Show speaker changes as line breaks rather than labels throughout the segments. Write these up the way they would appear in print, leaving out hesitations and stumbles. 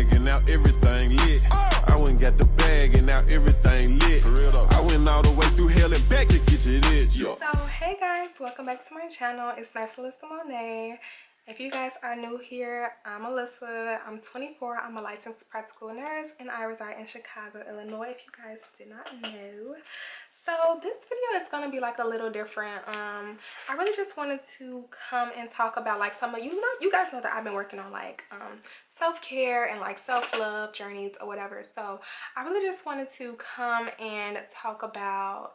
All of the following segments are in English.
bag and now everything lit. I went and got the bag and now everything lit. For real though. I went all the way through hell and back to get to this.
So hey guys, welcome back to my channel. It's NURSE ALISSA MONAE. If you guys are new here, I'm Alyssa. I'm 24. I'm a licensed practical nurse and I reside in Chicago, Illinois, if you guys did not know. So this video is going to be like a little different. I really just wanted to come and talk about like some of you guys know that I've been working on like self-care and like self-love journeys or whatever. So I really just wanted to come and talk about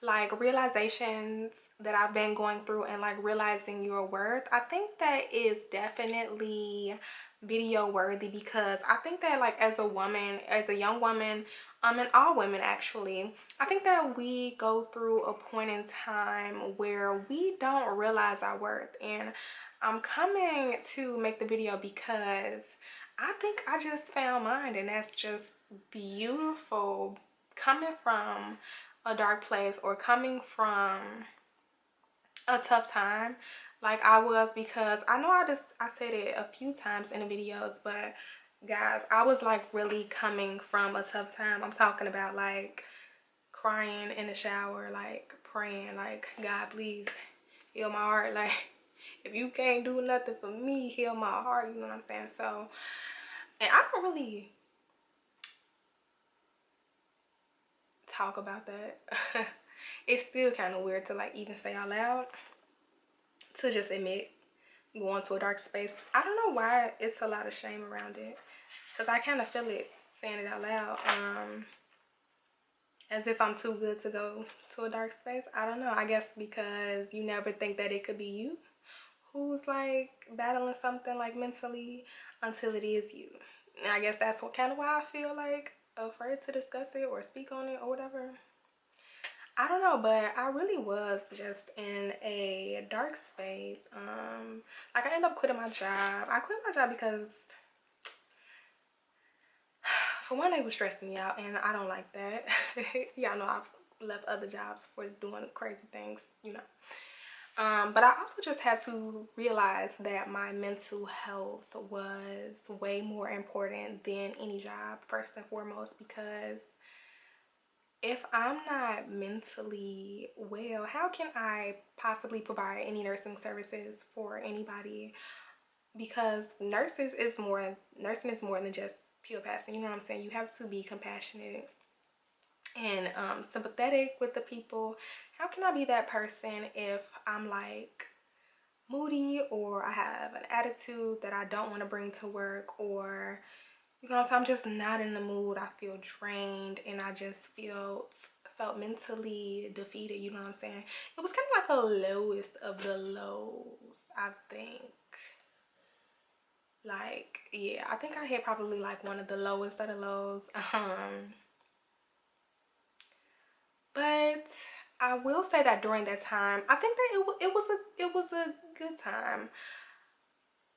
like realizations that I've been going through and like realizing your worth. I think that is definitely video worthy because I think that like as a woman, as a young woman, and all women actually, I think that we go through a point in time where we don't realize our worth. And I'm coming to make the video because I think I just found mine, and that's just beautiful. Coming from a dark place or coming from a tough time like I was, because I know I said it a few times in the videos, but guys, I was like really coming from a tough time. I'm talking about like crying in the shower, like praying like, God, please heal my heart. Like if you can't do nothing for me, heal my heart, you know what I'm saying? So, and I don't really talk about that. It's still kind of weird to like even say out loud, to just admit going to a dark space. I don't know why it's a lot of shame around it, because I kind of feel it saying it out loud, as if I'm too good to go to a dark space. I don't know, I guess because you never think that it could be you who's like battling something like mentally until it is you. And I guess that's what kind of why I feel like afraid to discuss it or speak on it or whatever. I don't know, but I really was just in a dark space. Like I ended up quitting my job. I quit my job because for one, it was stressing me out and I don't like that. Y'all know I've left other jobs for doing crazy things, you know. But I also just had to realize that my mental health was way more important than any job, first and foremost, because if I'm not mentally well, how can I possibly provide any nursing services for anybody? Because nursing is more than just pill passing, you know what I'm saying? You have to be compassionate and sympathetic with the people. How can I be that person if I'm like moody, or I have an attitude that I don't want to bring to work, or you know, so I'm just not in the mood, I feel drained, and I just felt mentally defeated, you know what I'm saying? It was kind of like the lowest of the lows, I think. Like, yeah, I think I hit probably like one of the lowest of the lows. But I will say that during that time, I think that it was a good time.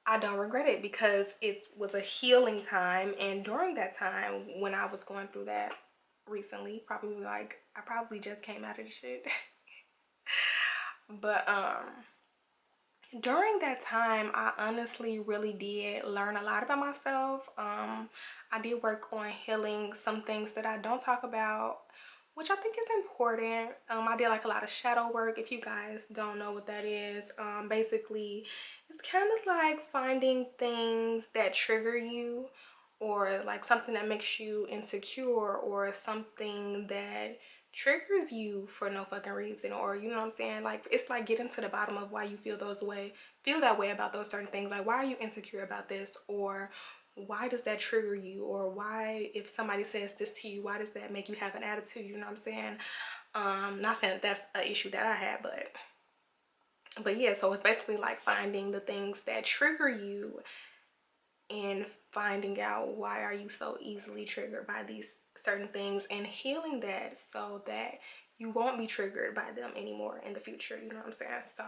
I don't regret it because it was a healing time, and during that time when I was going through that recently, probably like I probably just came out of the shit. But during that time I honestly really did learn a lot about myself. I did work on healing some things that I don't talk about, which I think is important. I did like a lot of shadow work. If you guys don't know what that is, basically it's kind of like finding things that trigger you, or like something that makes you insecure, or something that triggers you for no fucking reason, or you know what I'm saying? Like it's like getting to the bottom of why you feel that way about those certain things. Like, why are you insecure about this, or why does that trigger you, or why, if somebody says this to you, why does that make you have an attitude, you know what I'm saying? Not saying that that's an issue that I had, but yeah, so it's basically like finding the things that trigger you and finding out why are you so easily triggered by these certain things, and healing that so that you won't be triggered by them anymore in the future, you know what I'm saying? So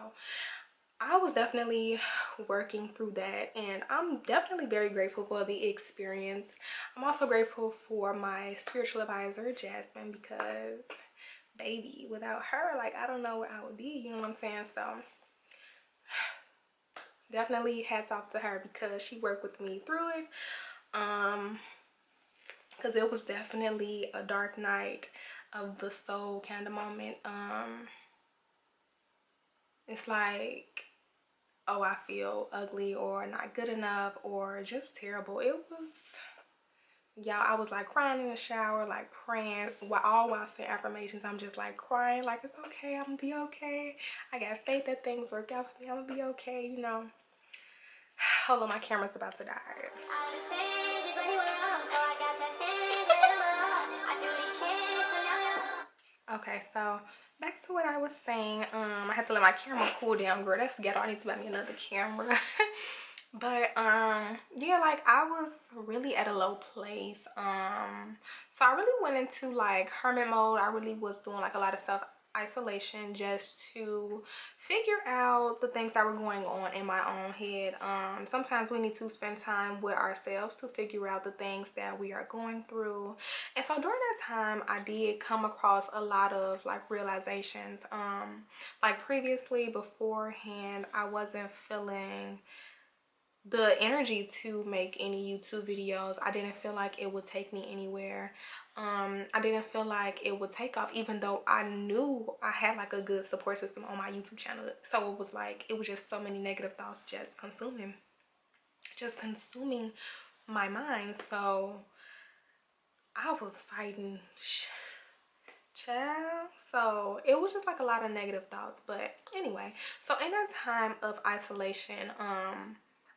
I was definitely working through that, and I'm definitely very grateful for the experience. I'm also grateful for my spiritual advisor, Jasmine, because baby, without her, like I don't know where I would be, you know what I'm saying? So definitely hats off to her because she worked with me through it. because it was definitely a dark night of the soul kind of moment. It's like, oh, I feel ugly or not good enough or just terrible. It was, y'all, I was like crying in the shower, like praying, all while saying affirmations. I'm just like crying, like, it's okay, I'm gonna be okay. I got faith that things work out for me, I'm gonna be okay, you know. Hold on, my camera's about to die. Okay, so back to what I was saying. I had to let my camera cool down, girl. That's ghetto. I need to buy me another camera. But yeah, like I was really at a low place. So I really went into like hermit mode. I really was doing like a lot of self isolation just to figure out the things that were going on in my own head. Sometimes we need to spend time with ourselves to figure out the things that we are going through. And so during that time, I did come across a lot of like realizations. Like previously, beforehand, I wasn't feeling the energy to make any YouTube videos. I didn't feel like it would take me anywhere. I didn't feel like it would take off, even though I knew I had like a good support system on my YouTube channel. So it was like, it was just so many negative thoughts just consuming my mind. So I was fighting, child. So it was just like a lot of negative thoughts. But anyway, so in that time of isolation,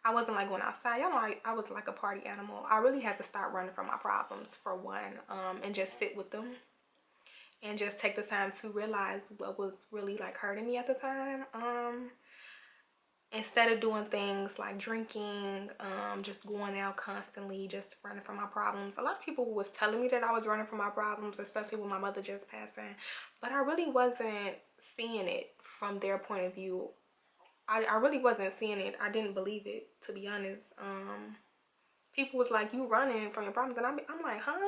I wasn't like going outside. Y'all know I was like a party animal. I really had to start running from my problems for one, and just sit with them and just take the time to realize what was really like hurting me at the time. Instead of doing things like drinking, just going out constantly, just running from my problems. A lot of people was telling me that I was running from my problems, especially with my mother just passing, but I really wasn't seeing it from their point of view. I really wasn't seeing it. I didn't believe it, to be honest. People was like, you running from your problems, and I'm like, huh?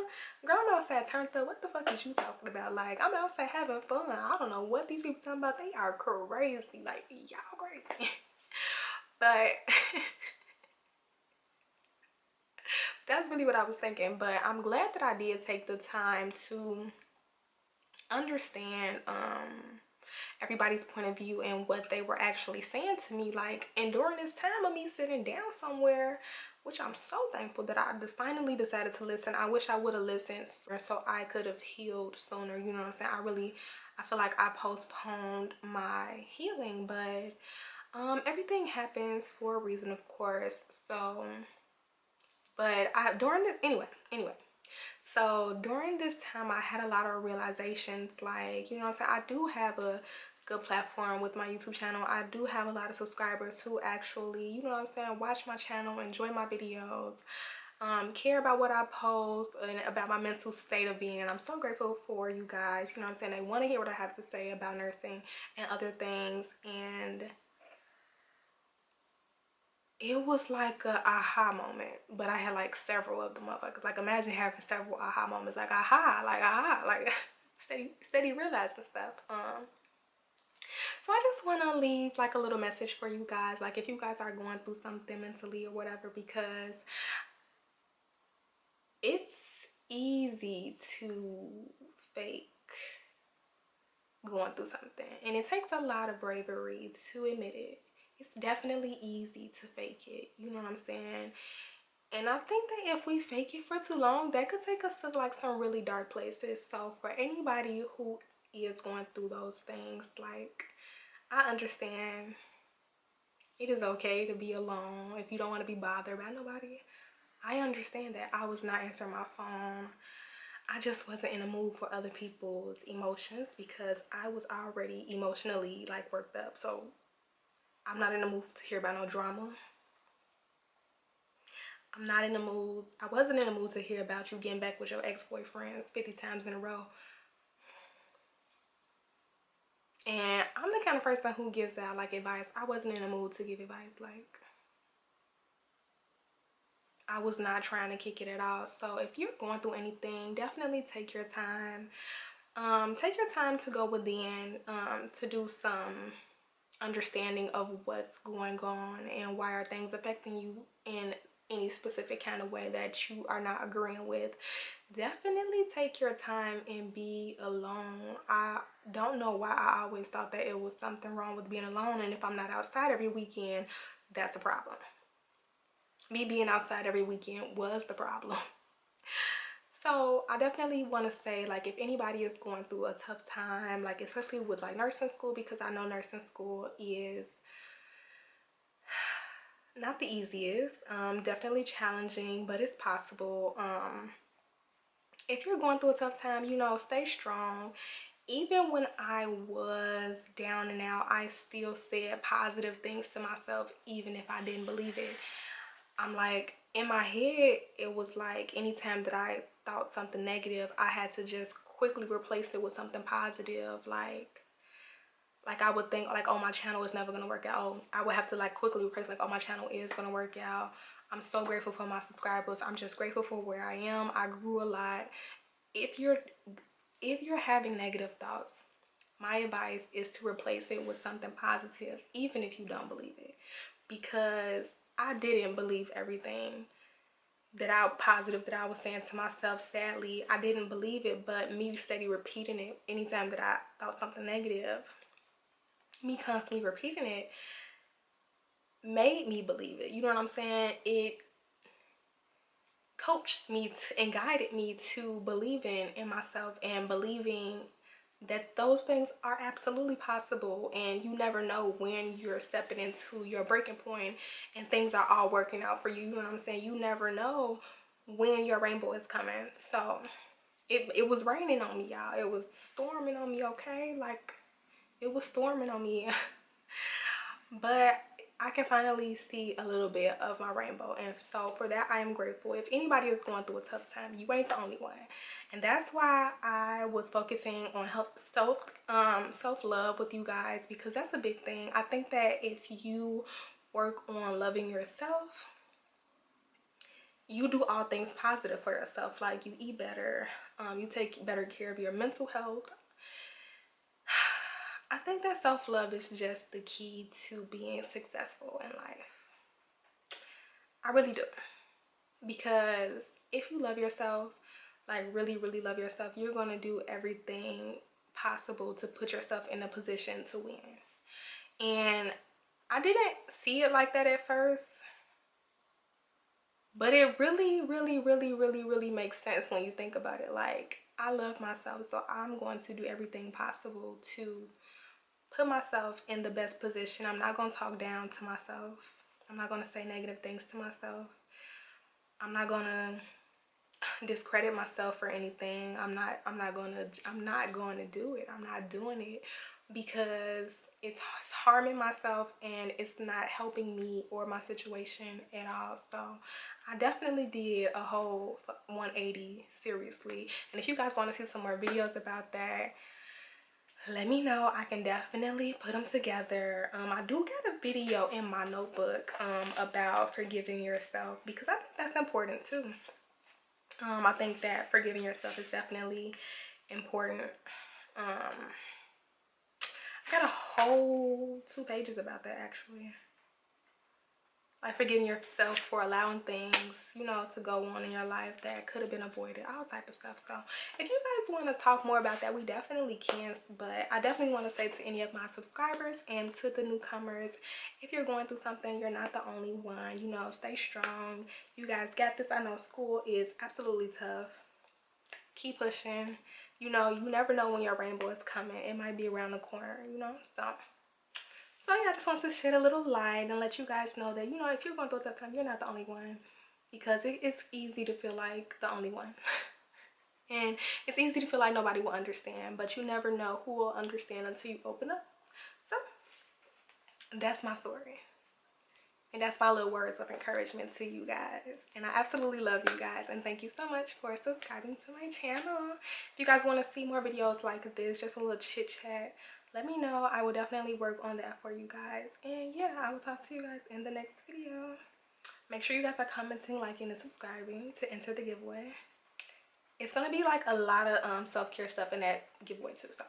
Girl, I'm outside turned up. What the fuck is you talking about? Like, I'm outside having fun. I don't know what these people talking about. They are crazy. Like, y'all crazy. But that's really what I was thinking. But I'm glad that I did take the time to understand everybody's point of view and what they were actually saying to me. Like, and during this time of me sitting down somewhere, which I'm so thankful that I just finally decided to listen. I wish I would have listened so I could have healed sooner. You know what I'm saying? I feel like I postponed my healing, but everything happens for a reason, of course. So, but so during this time, I had a lot of realizations. Like, you know what I'm saying, I do have a good platform with my YouTube channel. I do have a lot of subscribers who actually, you know what I'm saying, watch my channel, enjoy my videos, care about what I post and about my mental state of being. And I'm so grateful for you guys. You know what I'm saying, they want to hear what I have to say about nursing and other things. And it was like a aha moment, but I had like several of them motherfuckers. Like, imagine having several aha moments, like aha, like steady realizing stuff. So I just want to leave like a little message for you guys, like if you guys are going through something mentally or whatever, because it's easy to fake going through something, and it takes a lot of bravery to admit it. It's definitely easy to fake it, you know what I'm saying? And I think that if we fake it for too long, that could take us to like some really dark places. So for anybody who is going through those things, like, I understand it is okay to be alone if you don't want to be bothered by nobody. I understand that. I was not answering my phone. I just wasn't in a mood for other people's emotions because I was already emotionally like worked up. So I'm not in the mood to hear about no drama. I'm not in the mood. I wasn't in the mood to hear about you getting back with your ex-boyfriends 50 times in a row. And I'm the kind of person who gives out like advice. I wasn't in the mood to give advice. Like, I was not trying to kick it at all. So if you're going through anything, definitely take your time. Take your time to go within, to do some understanding of what's going on and why are things affecting you in any specific kind of way that you are not agreeing with, definitely take your time and be alone. I don't know why I always thought that it was something wrong with being alone, and if I'm not outside every weekend, that's a problem. Me being outside every weekend was the problem. So I definitely want to say, like, if anybody is going through a tough time, like especially with like nursing school, because I know nursing school is not the easiest, definitely challenging, but it's possible. If you're going through a tough time, you know, stay strong. Even when I was down and out, I still said positive things to myself, even if I didn't believe it. I'm like, in my head, it was like anytime that I thought something negative, I had to just quickly replace it with something positive. Like I would think like, oh, my channel is never gonna work out. Oh, I would have to like quickly replace like, oh, my channel is gonna work out. I'm so grateful for my subscribers. I'm just grateful for where I am. I grew a lot. If you're having negative thoughts, my advice is to replace it with something positive, even if you don't believe it, because I didn't believe everything that I was saying to myself. Sadly, I didn't believe it, but me steady repeating it anytime that I thought something negative, me constantly repeating it made me believe it. You know what I'm saying? It coached me and guided me to believing in myself and believing that those things are absolutely possible, and you never know when you're stepping into your breaking point and things are all working out for you. You know what I'm saying? You never know when your rainbow is coming. So it was raining on me, y'all. It was storming on me, okay? Like, it was storming on me. But I can finally see a little bit of my rainbow, and so for that I am grateful. If anybody is going through a tough time, you ain't the only one, and that's why I was focusing on self-love with you guys, because that's a big thing. I think that if you work on loving yourself, you do all things positive for yourself. Like, you eat better, you take better care of your mental health. I think that self-love is just the key to being successful in life. I really do. Because if you love yourself, like really, really love yourself, you're going to do everything possible to put yourself in a position to win. And I didn't see it like that at first, but it really, really, really, really, really makes sense when you think about it. Like, I love myself, so I'm going to do everything possible to put myself in the best position. I'm not going to talk down to myself. I'm not going to say negative things to myself. I'm not going to discredit myself for anything. I'm not going to do it. I'm not doing it because it's harming myself and it's not helping me or my situation at all. So I definitely did a whole 180, seriously. And if you guys want to see some more videos about that, let me know. I can definitely put them together. I do get a video in my notebook about forgiving yourself, because I think that's important too. I think that forgiving yourself is definitely important. I got a whole 2 pages about that, actually. Like, forgiving yourself for allowing things, you know, to go on in your life that could have been avoided, all type of stuff. So if you guys want to talk more about that, we definitely can. But I definitely want to say to any of my subscribers and to the newcomers, if you're going through something, you're not the only one. You know, stay strong. You guys got this. I know school is absolutely tough. Keep pushing. You know, you never know when your rainbow is coming. It might be around the corner, you know. So yeah, I just want to shed a little light and let you guys know that, you know, if you're going through a tough time, you're not the only one. Because it's easy to feel like the only one. And it's easy to feel like nobody will understand. But you never know who will understand until you open up. So that's my story. And that's my little words of encouragement to you guys. And I absolutely love you guys. And thank you so much for subscribing to my channel. If you guys want to see more videos like this, just a little chit chat, let me know. I will definitely work on that for you guys. And yeah, I will talk to you guys in the next video. Make sure you guys are commenting, liking, and subscribing to enter the giveaway. It's going to be like a lot of self-care stuff in that giveaway too. So